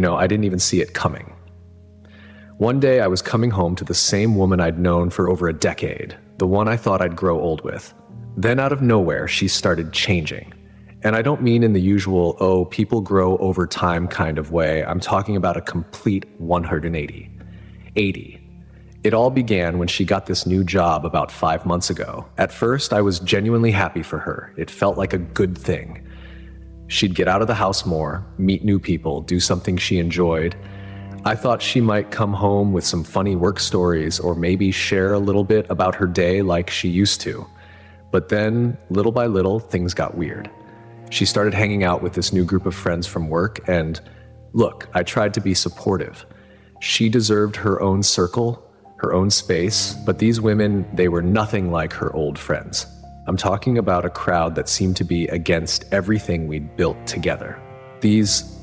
I didn't even see it coming. One day I was coming home to the same woman I'd known for over a decade, the one I thought I'd grow old with. Then out of nowhere, she started changing. And I don't mean in the usual, oh, people grow over time kind of way. I'm talking about a complete 180. 80. It all began when she got this new job about 5 months ago. At first, I was genuinely happy for her. It felt like a good thing. She'd get out of the house more, meet new people, do something she enjoyed. I thought she might come home with some funny work stories or maybe share a little bit about her day like she used to. But then, little by little, things got weird. She started hanging out with this new group of friends from work, and look, I tried to be supportive. She deserved her own circle, her own space, but these women, they were nothing like her old friends. I'm talking about a crowd that seemed to be against everything we'd built together. These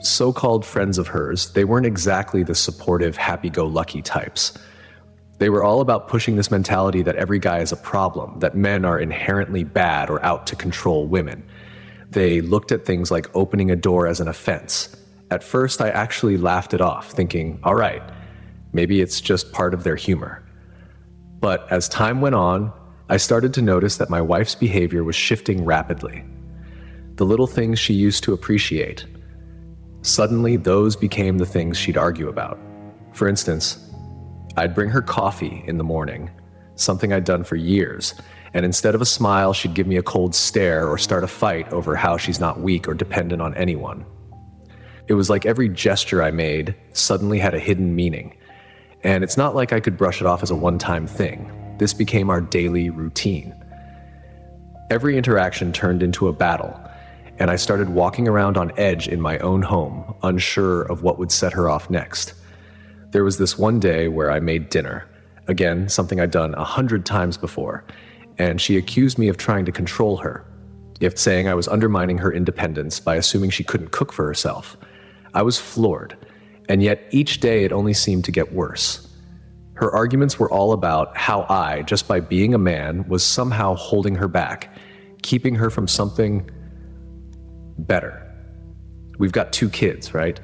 so-called friends of hers, they weren't exactly the supportive, happy-go-lucky types. They were all about pushing this mentality that every guy is a problem, that men are inherently bad or out to control women. They looked at things like opening a door as an offense. At first, I actually laughed it off, thinking, all right, maybe it's just part of their humor. But as time went on, I started to notice that my wife's behavior was shifting rapidly. The little things she used to appreciate, suddenly those became the things she'd argue about. For instance, I'd bring her coffee in the morning, something I'd done for years, and instead of a smile, she'd give me a cold stare or start a fight over how she's not weak or dependent on anyone. It was like every gesture I made suddenly had a hidden meaning. And it's not like I could brush it off as a one-time thing. This became our daily routine. Every interaction turned into a battle, and I started walking around on edge in my own home, unsure of what would set her off next. There was this one day where I made dinner. Again, something I'd done 100 times before. And she accused me of trying to control her, if saying I was undermining her independence by assuming she couldn't cook for herself. I was floored, and yet each day it only seemed to get worse. Her arguments were all about how I, just by being a man, was somehow holding her back, keeping her from something better. We've got 2 kids, right?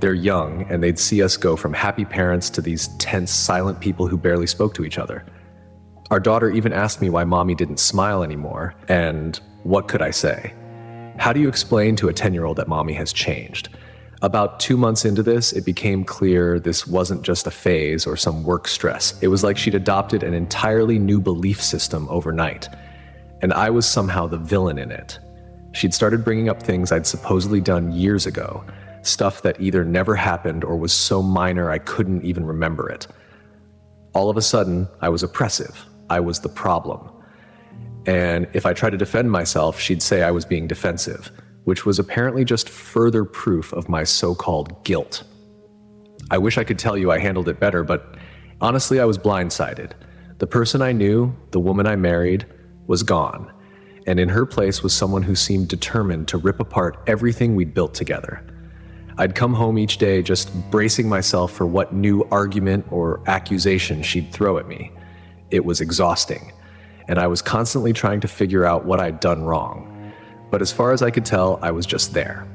They're young, and they'd see us go from happy parents to these tense, silent people who barely spoke to each other. Our daughter even asked me why mommy didn't smile anymore, and what could I say? How do you explain to a 10-year-old that mommy has changed? About 2 months into this, it became clear this wasn't just a phase or some work stress. It was like she'd adopted an entirely new belief system overnight, and I was somehow the villain in it. She'd started bringing up things I'd supposedly done years ago, stuff that either never happened or was so minor I couldn't even remember it. All of a sudden, I was oppressive. I was the problem. And if I tried to defend myself, she'd say I was being defensive, which was apparently just further proof of my so-called guilt. I wish I could tell you I handled it better, but honestly, I was blindsided. The person I knew, the woman I married, was gone, and in her place was someone who seemed determined to rip apart everything we'd built together. I'd come home each day just bracing myself for what new argument or accusation she'd throw at me. It was exhausting, and I was constantly trying to figure out what I'd done wrong. But as far as I could tell, I was just there.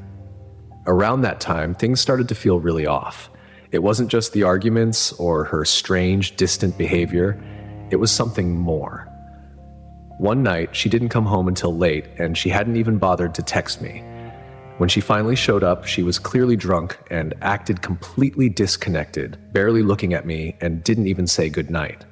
Around that time, things started to feel really off. It wasn't just the arguments or her strange, distant behavior. It was something more. One night, she didn't come home until late, and she hadn't even bothered to text me. When she finally showed up, she was clearly drunk and acted completely disconnected, barely looking at me, and didn't even say goodnight.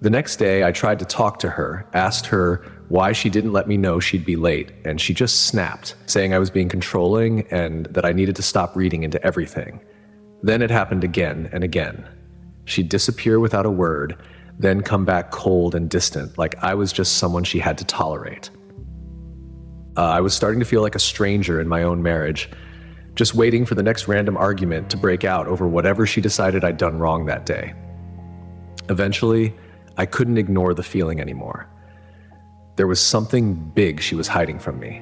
The next day, I tried to talk to her, asked her why she didn't let me know she'd be late, and she just snapped, saying I was being controlling and that I needed to stop reading into everything. Then it happened again and again. She'd disappear without a word, then come back cold and distant, like I was just someone she had to tolerate. I was starting to feel like a stranger in my own marriage, just waiting for the next random argument to break out over whatever she decided I'd done wrong that day. Eventually, I couldn't ignore the feeling anymore. There was something big she was hiding from me.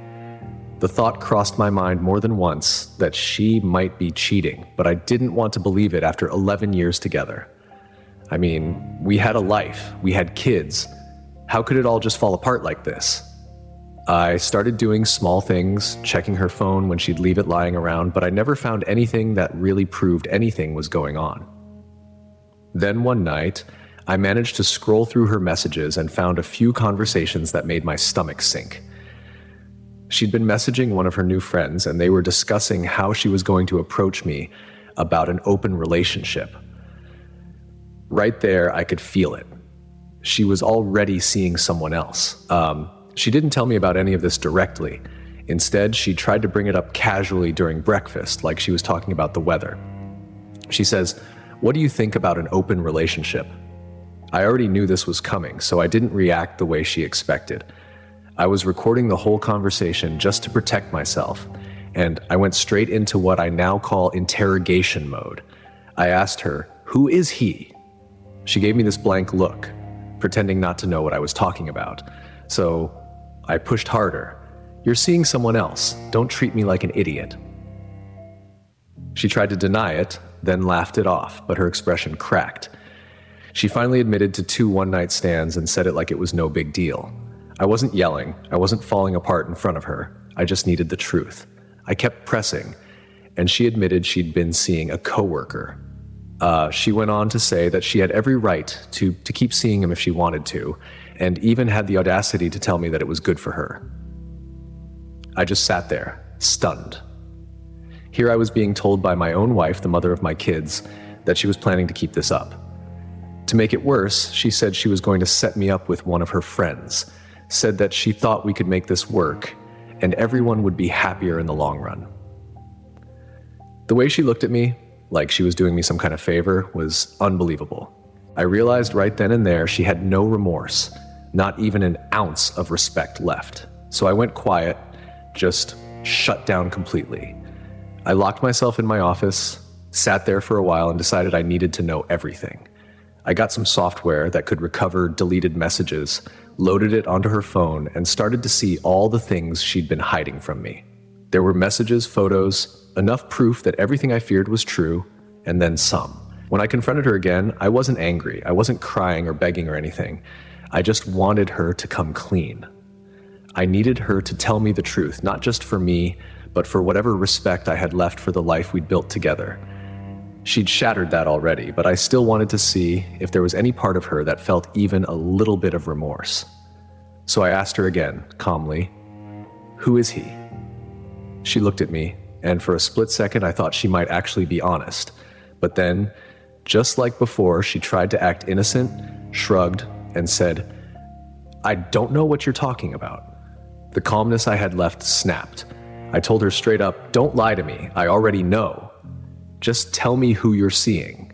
The thought crossed my mind more than once that she might be cheating, but I didn't want to believe it after 11 years together. I mean, we had a life, we had kids. How could it all just fall apart like this? I started doing small things, checking her phone when she'd leave it lying around, but I never found anything that really proved anything was going on. Then one night, I managed to scroll through her messages and found a few conversations that made my stomach sink. She'd been messaging one of her new friends, and they were discussing how she was going to approach me about an open relationship. Right there, I could feel it. She was already seeing someone else. She didn't tell me about any of this directly. Instead, she tried to bring it up casually during breakfast, like she was talking about the weather. She says, "What do you think about an open relationship?" I already knew this was coming, so I didn't react the way she expected. I was recording the whole conversation just to protect myself, and I went straight into what I now call interrogation mode. I asked her, "Who is he?" She gave me this blank look, pretending not to know what I was talking about. So I pushed harder. "You're seeing someone else. Don't treat me like an idiot." She tried to deny it, then laughed it off, but her expression cracked. She finally admitted to 2 one-night stands and said it like it was no big deal. I wasn't yelling. I wasn't falling apart in front of her. I just needed the truth. I kept pressing, and she admitted she'd been seeing a coworker. She went on to say that she had every right to keep seeing him if she wanted to, and even had the audacity to tell me that it was good for her. I just sat there, stunned. Here I was being told by my own wife, the mother of my kids, that she was planning to keep this up. To make it worse, she said she was going to set me up with one of her friends, said that she thought we could make this work, and everyone would be happier in the long run. The way she looked at me, like she was doing me some kind of favor, was unbelievable. I realized right then and there she had no remorse, not even an ounce of respect left. So I went quiet, just shut down completely. I locked myself in my office, sat there for a while, and decided I needed to know everything. I got some software that could recover deleted messages, loaded it onto her phone, and started to see all the things she'd been hiding from me. There were messages, photos, enough proof that everything I feared was true, and then some. When I confronted her again, I wasn't angry. I wasn't crying or begging or anything. I just wanted her to come clean. I needed her to tell me the truth, not just for me, but for whatever respect I had left for the life we'd built together. She'd shattered that already, but I still wanted to see if there was any part of her that felt even a little bit of remorse. So I asked her again, calmly, "Who is he?" She looked at me, and for a split second I thought she might actually be honest. But then, just like before, she tried to act innocent, shrugged, and said, "I don't know what you're talking about." The calmness I had left snapped. I told her straight up, "Don't lie to me. I already know. Just tell me who you're seeing."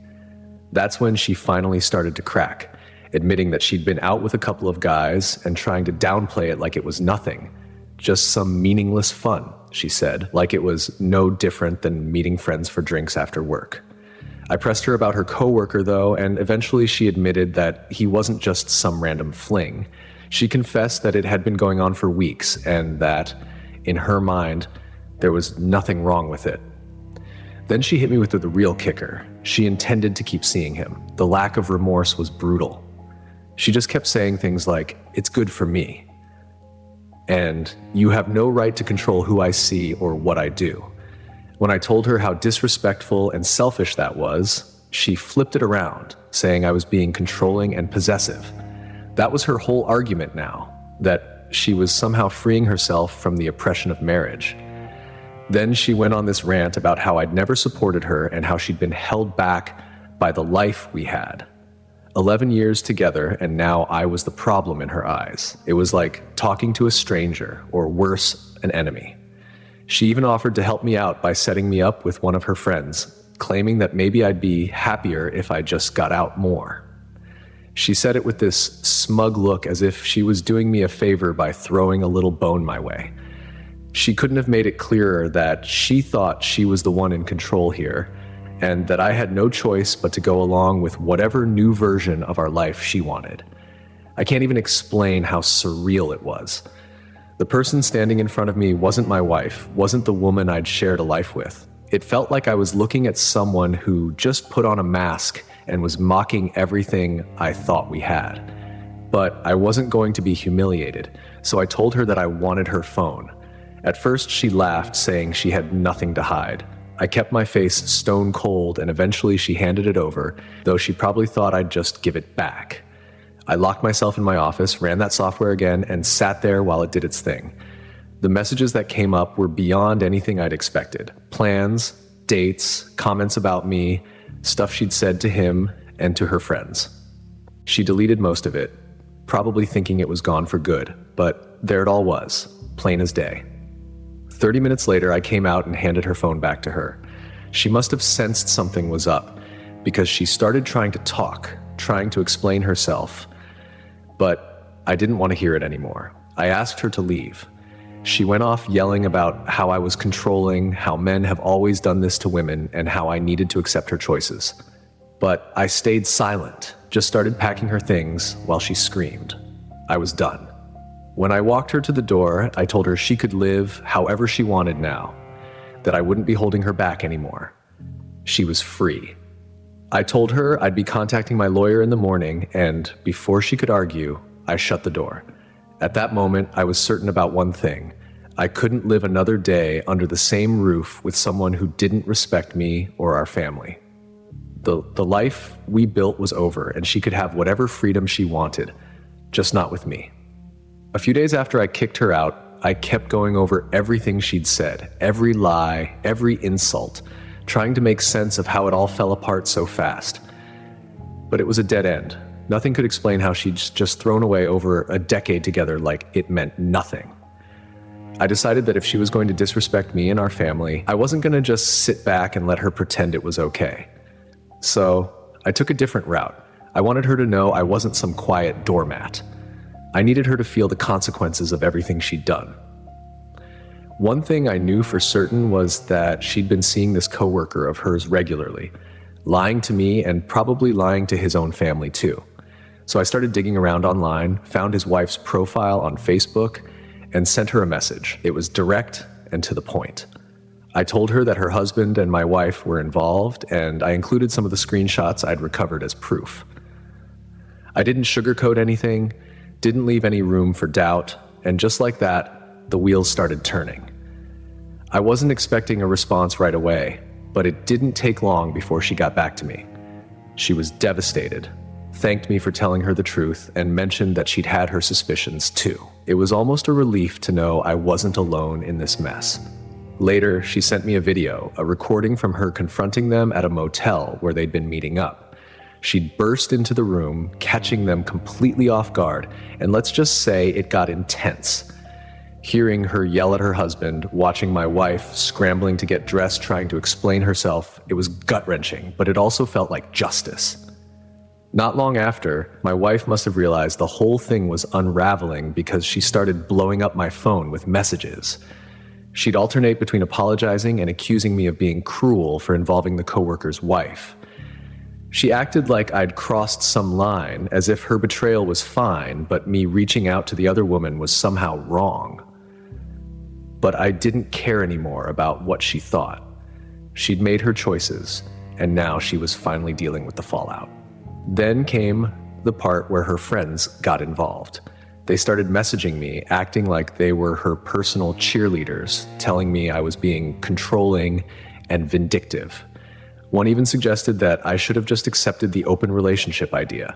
That's when she finally started to crack, admitting that she'd been out with a couple of guys and trying to downplay it like it was nothing. Just some meaningless fun, she said, like it was no different than meeting friends for drinks after work. I pressed her about her coworker, though, and eventually she admitted that he wasn't just some random fling. She confessed that it had been going on for weeks and that, in her mind, there was nothing wrong with it. Then she hit me with the real kicker. She intended to keep seeing him. The lack of remorse was brutal. She just kept saying things like, "It's good for me," and "You have no right to control who I see or what I do." When I told her how disrespectful and selfish that was, she flipped it around, saying I was being controlling and possessive. That was her whole argument now, that she was somehow freeing herself from the oppression of marriage. Then she went on this rant about how I'd never supported her and how she'd been held back by the life we had. 11 years together, and now I was the problem in her eyes. It was like talking to a stranger, or worse, an enemy. She even offered to help me out by setting me up with one of her friends, claiming that maybe I'd be happier if I just got out more. She said it with this smug look, as if she was doing me a favor by throwing a little bone my way. She couldn't have made it clearer that she thought she was the one in control here, and that I had no choice but to go along with whatever new version of our life she wanted. I can't even explain how surreal it was. The person standing in front of me wasn't my wife, wasn't the woman I'd shared a life with. It felt like I was looking at someone who just put on a mask and was mocking everything I thought we had. But I wasn't going to be humiliated, so I told her that I wanted her phone. At first, she laughed, saying she had nothing to hide. I kept my face stone cold, and eventually she handed it over, though she probably thought I'd just give it back. I locked myself in my office, ran that software again, and sat there while it did its thing. The messages that came up were beyond anything I'd expected. Plans, dates, comments about me, stuff she'd said to him and to her friends. She deleted most of it, probably thinking it was gone for good, but there it all was, plain as day. 30 minutes later, I came out and handed her phone back to her. She must have sensed something was up, because she started trying to talk, trying to explain herself, but I didn't want to hear it anymore. I asked her to leave. She went off yelling about how I was controlling, how men have always done this to women, and how I needed to accept her choices. But I stayed silent, just started packing her things while she screamed. I was done. When I walked her to the door, I told her she could live however she wanted now, that I wouldn't be holding her back anymore. She was free. I told her I'd be contacting my lawyer in the morning, and before she could argue, I shut the door. At that moment, I was certain about one thing. I couldn't live another day under the same roof with someone who didn't respect me or our family. The life we built was over, and she could have whatever freedom she wanted, just not with me. A few days after I kicked her out, I kept going over everything she'd said, every lie, every insult, trying to make sense of how it all fell apart so fast. But it was a dead end. Nothing could explain how she'd just thrown away over a decade together like it meant nothing. I decided that if she was going to disrespect me and our family, I wasn't going to just sit back and let her pretend it was okay. So I took a different route. I wanted her to know I wasn't some quiet doormat. I needed her to feel the consequences of everything she'd done. One thing I knew for certain was that she'd been seeing this coworker of hers regularly, lying to me and probably lying to his own family too. So I started digging around online, found his wife's profile on Facebook, and sent her a message. It was direct and to the point. I told her that her husband and my wife were involved, and I included some of the screenshots I'd recovered as proof. I didn't sugarcoat anything, didn't leave any room for doubt, and just like that, the wheels started turning. I wasn't expecting a response right away, but it didn't take long before she got back to me. She was devastated, thanked me for telling her the truth, and mentioned that she'd had her suspicions too. It was almost a relief to know I wasn't alone in this mess. Later, she sent me a video, a recording from her confronting them at a motel where they'd been meeting up. She'd burst into the room, catching them completely off guard, and let's just say it got intense. Hearing her yell at her husband, watching my wife scrambling to get dressed, trying to explain herself, it was gut-wrenching, but it also felt like justice. Not long after, my wife must have realized the whole thing was unraveling because she started blowing up my phone with messages. She'd alternate between apologizing and accusing me of being cruel for involving the coworker's wife. She acted like I'd crossed some line, as if her betrayal was fine, but me reaching out to the other woman was somehow wrong. But I didn't care anymore about what she thought. She'd made her choices, and now she was finally dealing with the fallout. Then came the part where her friends got involved. They started messaging me, acting like they were her personal cheerleaders, telling me I was being controlling and vindictive. One even suggested that I should have just accepted the open relationship idea.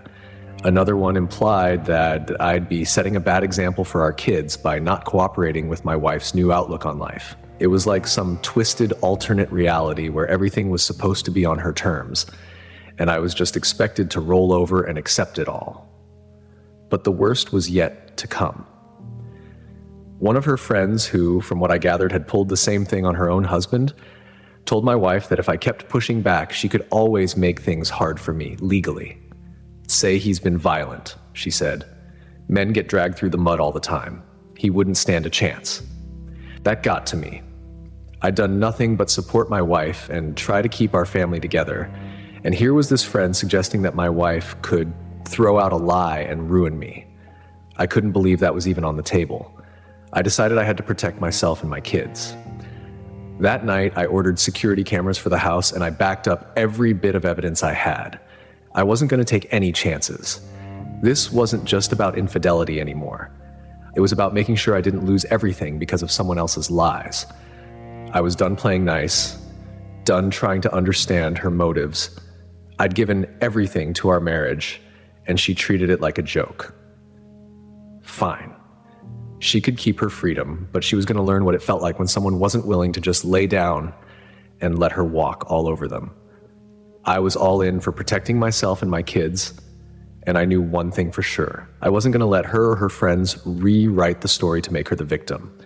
Another one implied that I'd be setting a bad example for our kids by not cooperating with my wife's new outlook on life. It was like some twisted alternate reality where everything was supposed to be on her terms, and I was just expected to roll over and accept it all. But the worst was yet to come. One of her friends, who, from what I gathered, had pulled the same thing on her own husband, told my wife that if I kept pushing back, she could always make things hard for me, legally. Say he's been violent, she said. Men get dragged through the mud all the time. He wouldn't stand a chance. That got to me. I'd done nothing but support my wife and try to keep our family together, and here was this friend suggesting that my wife could throw out a lie and ruin me. I couldn't believe that was even on the table. I decided I had to protect myself and my kids. That night, I ordered security cameras for the house, and I backed up every bit of evidence I had. I wasn't going to take any chances. This wasn't just about infidelity anymore. It was about making sure I didn't lose everything because of someone else's lies. I was done playing nice, done trying to understand her motives. I'd given everything to our marriage, and she treated it like a joke. Fine. She could keep her freedom, but she was going to learn what it felt like when someone wasn't willing to just lay down and let her walk all over them. I was all in for protecting myself and my kids, and I knew one thing for sure. I wasn't going to let her or her friends rewrite the story to make her the victim.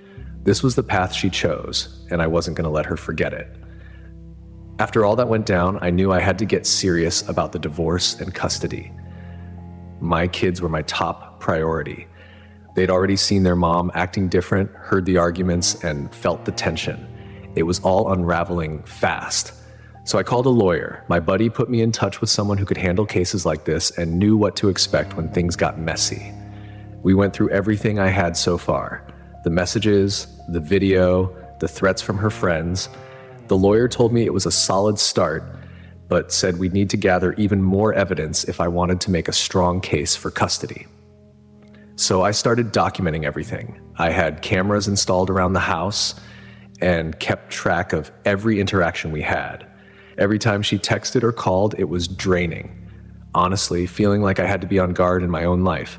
This was the path she chose, and I wasn't going to let her forget it. After all that went down, I knew I had to get serious about the divorce and custody. My kids were my top priority. They'd already seen their mom acting different, heard the arguments, and felt the tension. It was all unraveling fast. So I called a lawyer. My buddy put me in touch with someone who could handle cases like this and knew what to expect when things got messy. We went through everything I had so far. The messages, the video, the threats from her friends. The lawyer told me it was a solid start, but said we'd need to gather even more evidence if I wanted to make a strong case for custody. So I started documenting everything. I had cameras installed around the house and kept track of every interaction we had. Every time she texted or called, it was draining. Honestly, feeling like I had to be on guard in my own life,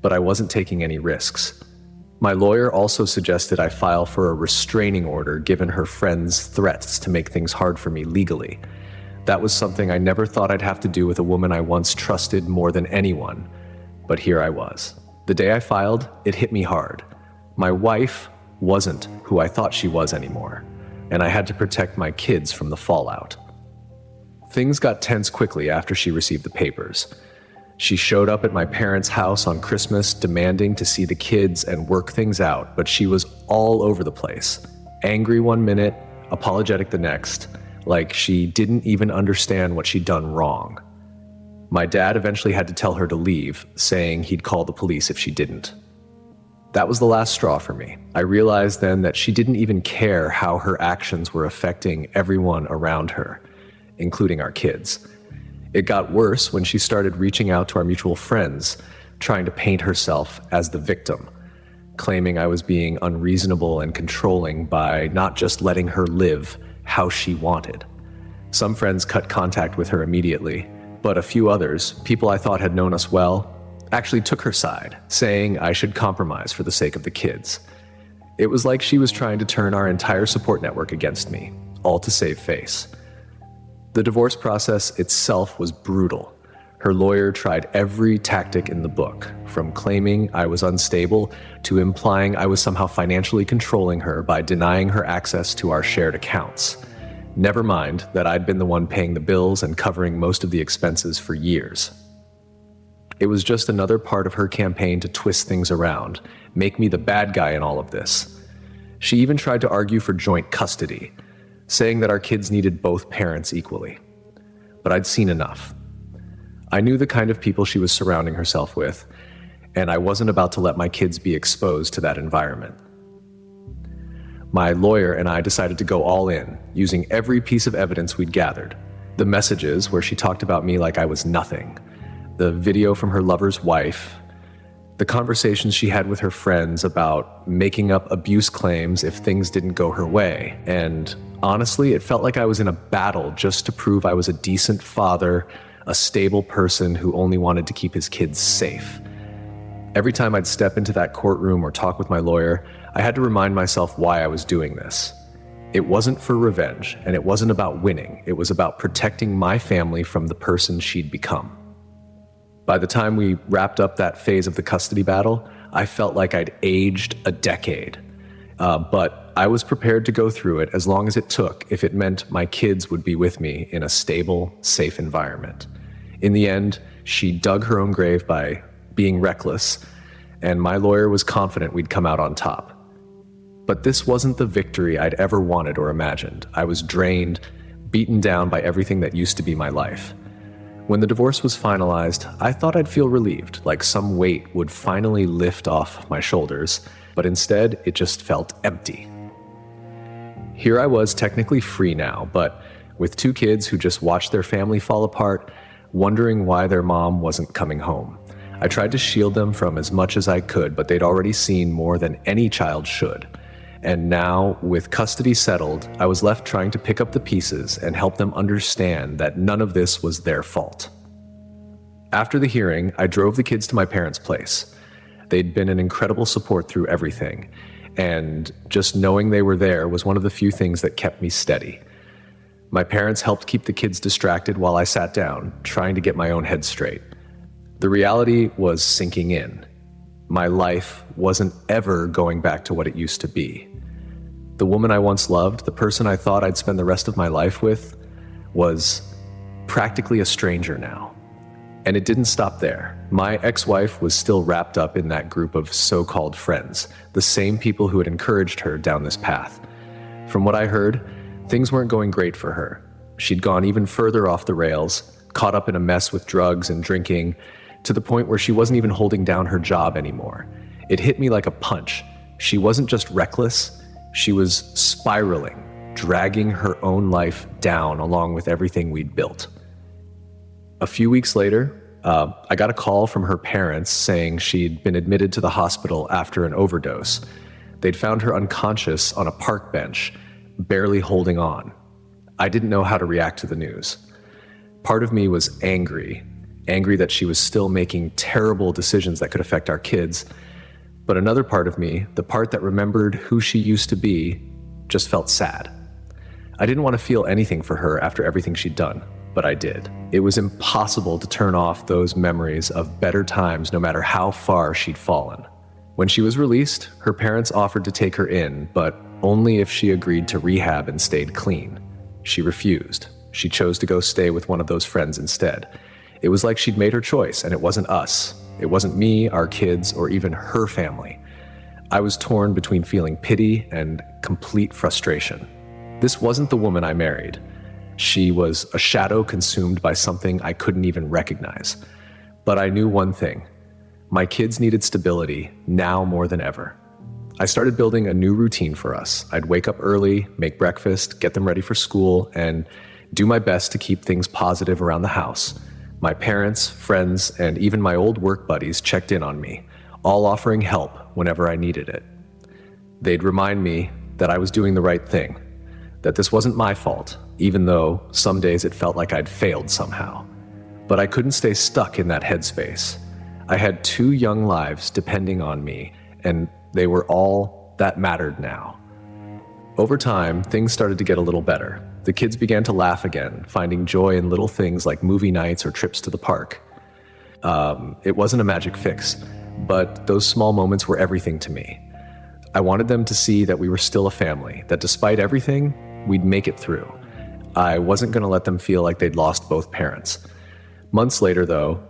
but I wasn't taking any risks. My lawyer also suggested I file for a restraining order given her friend's threats to make things hard for me legally. That was something I never thought I'd have to do with a woman I once trusted more than anyone, but here I was. The day I filed, it hit me hard. My wife wasn't who I thought she was anymore, and I had to protect my kids from the fallout. Things got tense quickly after she received the papers. She showed up at my parents' house on Christmas demanding to see the kids and work things out, but she was all over the place. Angry one minute, apologetic the next, like she didn't even understand what she'd done wrong. My dad eventually had to tell her to leave, saying he'd call the police if she didn't. That was the last straw for me. I realized then that she didn't even care how her actions were affecting everyone around her, including our kids. It got worse when she started reaching out to our mutual friends, trying to paint herself as the victim, claiming I was being unreasonable and controlling by not just letting her live how she wanted. Some friends cut contact with her immediately, but a few others, people I thought had known us well, actually took her side, saying I should compromise for the sake of the kids. It was like she was trying to turn our entire support network against me, all to save face. The divorce process itself was brutal. Her lawyer tried every tactic in the book, from claiming I was unstable to implying I was somehow financially controlling her by denying her access to our shared accounts. Never mind that I'd been the one paying the bills and covering most of the expenses for years. It was just another part of her campaign to twist things around, make me the bad guy in all of this. She even tried to argue for joint custody, saying that our kids needed both parents equally. But I'd seen enough. I knew the kind of people she was surrounding herself with, and I wasn't about to let my kids be exposed to that environment. My lawyer and I decided to go all in, using every piece of evidence we'd gathered. The messages where she talked about me like I was nothing, the video from her lover's wife, the conversations she had with her friends about making up abuse claims if things didn't go her way. And honestly, it felt like I was in a battle just to prove I was a decent father, a stable person who only wanted to keep his kids safe. Every time I'd step into that courtroom or talk with my lawyer, I had to remind myself why I was doing this. It wasn't for revenge, and it wasn't about winning. It was about protecting my family from the person she'd become. By the time we wrapped up that phase of the custody battle, I felt like I'd aged a decade. But I was prepared to go through it as long as it took if it meant my kids would be with me in a stable, safe environment. In the end, she dug her own grave by being reckless, and my lawyer was confident we'd come out on top. But this wasn't the victory I'd ever wanted or imagined. I was drained, beaten down by everything that used to be my life. When the divorce was finalized, I thought I'd feel relieved, like some weight would finally lift off my shoulders, but instead it just felt empty. Here I was technically free now, but with 2 kids who just watched their family fall apart, wondering why their mom wasn't coming home. I tried to shield them from as much as I could, but they'd already seen more than any child should. And now, with custody settled, I was left trying to pick up the pieces and help them understand that none of this was their fault. After the hearing, I drove the kids to my parents' place. They'd been an incredible support through everything, and just knowing they were there was one of the few things that kept me steady. My parents helped keep the kids distracted while I sat down, trying to get my own head straight. The reality was sinking in. My life wasn't ever going back to what it used to be. The woman I once loved, the person I thought I'd spend the rest of my life with, was practically a stranger now. And it didn't stop there. My ex-wife was still wrapped up in that group of so-called friends, the same people who had encouraged her down this path. From what I heard, things weren't going great for her. She'd gone even further off the rails, caught up in a mess with drugs and drinking, to the point where she wasn't even holding down her job anymore. It hit me like a punch. She wasn't just reckless, she was spiraling, dragging her own life down along with everything we'd built. A few weeks later, I got a call from her parents saying she'd been admitted to the hospital after an overdose. They'd found her unconscious on a park bench, barely holding on. I didn't know how to react to the news. Part of me was angry that she was still making terrible decisions that could affect our kids. But another part of me, the part that remembered who she used to be, just felt sad. I didn't want to feel anything for her after everything she'd done, but I did. It was impossible to turn off those memories of better times no matter how far she'd fallen. When she was released, her parents offered to take her in, but only if she agreed to rehab and stayed clean. She refused. She chose to go stay with one of those friends instead. It was like she'd made her choice, and it wasn't us. It wasn't me, our kids, or even her family. I was torn between feeling pity and complete frustration. This wasn't the woman I married. She was a shadow consumed by something I couldn't even recognize. But I knew one thing. My kids needed stability, now more than ever. I started building a new routine for us. I'd wake up early, make breakfast, get them ready for school, and do my best to keep things positive around the house. My parents, friends, and even my old work buddies checked in on me, all offering help whenever I needed it. They'd remind me that I was doing the right thing, that this wasn't my fault, even though some days it felt like I'd failed somehow. But I couldn't stay stuck in that headspace. I had 2 young lives depending on me, and they were all that mattered now. Over time, things started to get a little better. The kids began to laugh again, finding joy in little things like movie nights or trips to the park. It wasn't a magic fix, but those small moments were everything to me. I wanted them to see that we were still a family, that despite everything, we'd make it through. I wasn't going to let them feel like they'd lost both parents. Months later, though,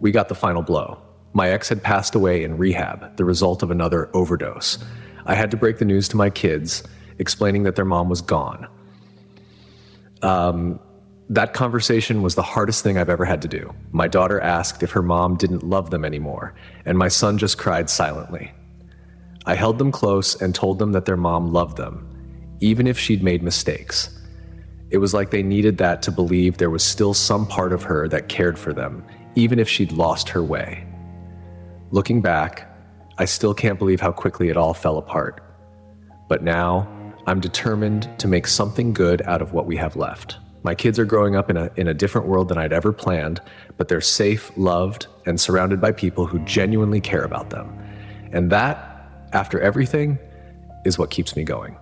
we got the final blow. My ex had passed away in rehab, the result of another overdose. I had to break the news to my kids, explaining that their mom was gone. That conversation was the hardest thing I've ever had to do. My daughter asked if her mom didn't love them anymore, and my son just cried silently. I held them close and told them that their mom loved them, even if she'd made mistakes. It was like they needed that to believe there was still some part of her that cared for them, even if she'd lost her way. Looking back, I still can't believe how quickly it all fell apart. But now, I'm determined to make something good out of what we have left. My kids are growing up in a different world than I'd ever planned, but they're safe, loved, and surrounded by people who genuinely care about them. And that, after everything, is what keeps me going.